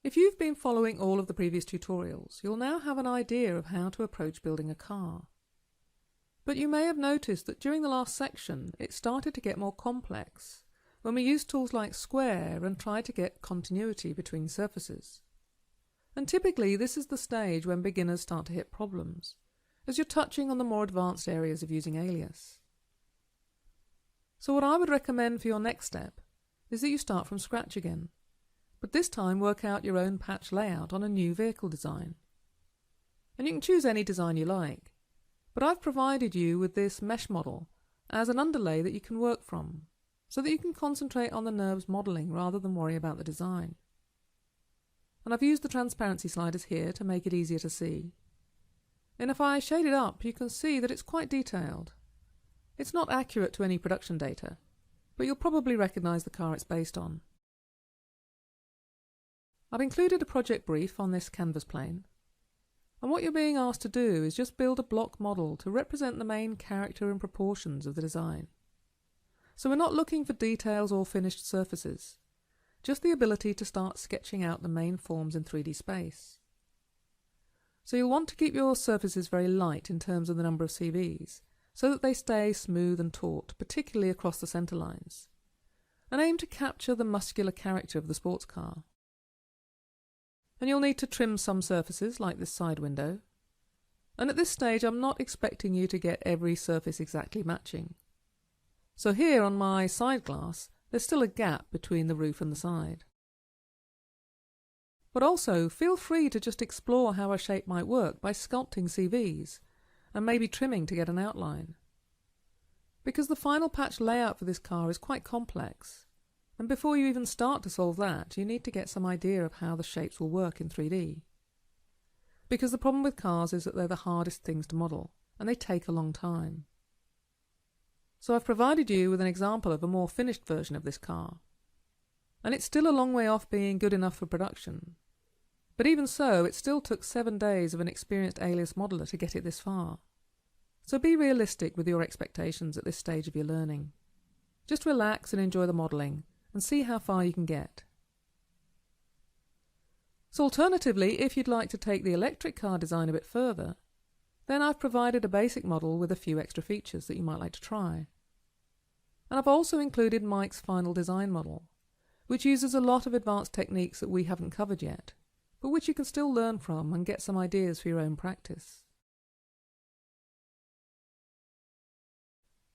If you've been following all of the previous tutorials, you'll now have an idea of how to approach building a car. But you may have noticed that during the last section, it started to get more complex when we used tools like Square and tried to get continuity between surfaces. And typically this is the stage when beginners start to hit problems, as you're touching on the more advanced areas of using Alias. So what I would recommend for your next step is that you start from scratch again, but this time work out your own patch layout on a new vehicle design. And you can choose any design you like, but I've provided you with this mesh model as an underlay that you can work from, so that you can concentrate on the NURBS modelling rather than worry about the design. And I've used the transparency sliders here to make it easier to see. And if I shade it up, you can see that it's quite detailed. It's not accurate to any production data, but you'll probably recognise the car it's based on. I've included a project brief on this canvas plane, and what you're being asked to do is just build a block model to represent the main character and proportions of the design. So we're not looking for details or finished surfaces, just the ability to start sketching out the main forms in 3D space. So you'll want to keep your surfaces very light in terms of the number of CVs, so that they stay smooth and taut, particularly across the centre lines, and aim to capture the muscular character of the sports car. And you'll need to trim some surfaces, like this side window. And at this stage, I'm not expecting you to get every surface exactly matching. So here on my side glass, there's still a gap between the roof and the side. But also, feel free to just explore how a shape might work by sculpting CVs, and maybe trimming to get an outline. Because the final patch layout for this car is quite complex, and before you even start to solve that, you need to get some idea of how the shapes will work in 3D. Because the problem with cars is that they're the hardest things to model, and they take a long time. So I've provided you with an example of a more finished version of this car. And it's still a long way off being good enough for production. But even so, it still took 7 days of an experienced Alias modeler to get it this far. So be realistic with your expectations at this stage of your learning. Just relax and enjoy the modelling, and see how far you can get. So alternatively, if you'd like to take the electric car design a bit further, then I've provided a basic model with a few extra features that you might like to try. And I've also included Mike's final design model, which uses a lot of advanced techniques that we haven't covered yet, but which you can still learn from and get some ideas for your own practice.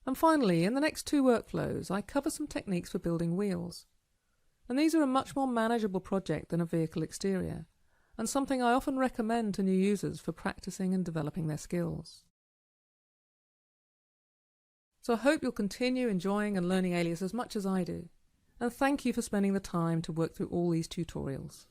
And finally, in the next 2 workflows, I cover some techniques for building wheels. And these are a much more manageable project than a vehicle exterior, and something I often recommend to new users for practicing and developing their skills. So I hope you'll continue enjoying and learning Alias as much as I do, and thank you for spending the time to work through all these tutorials.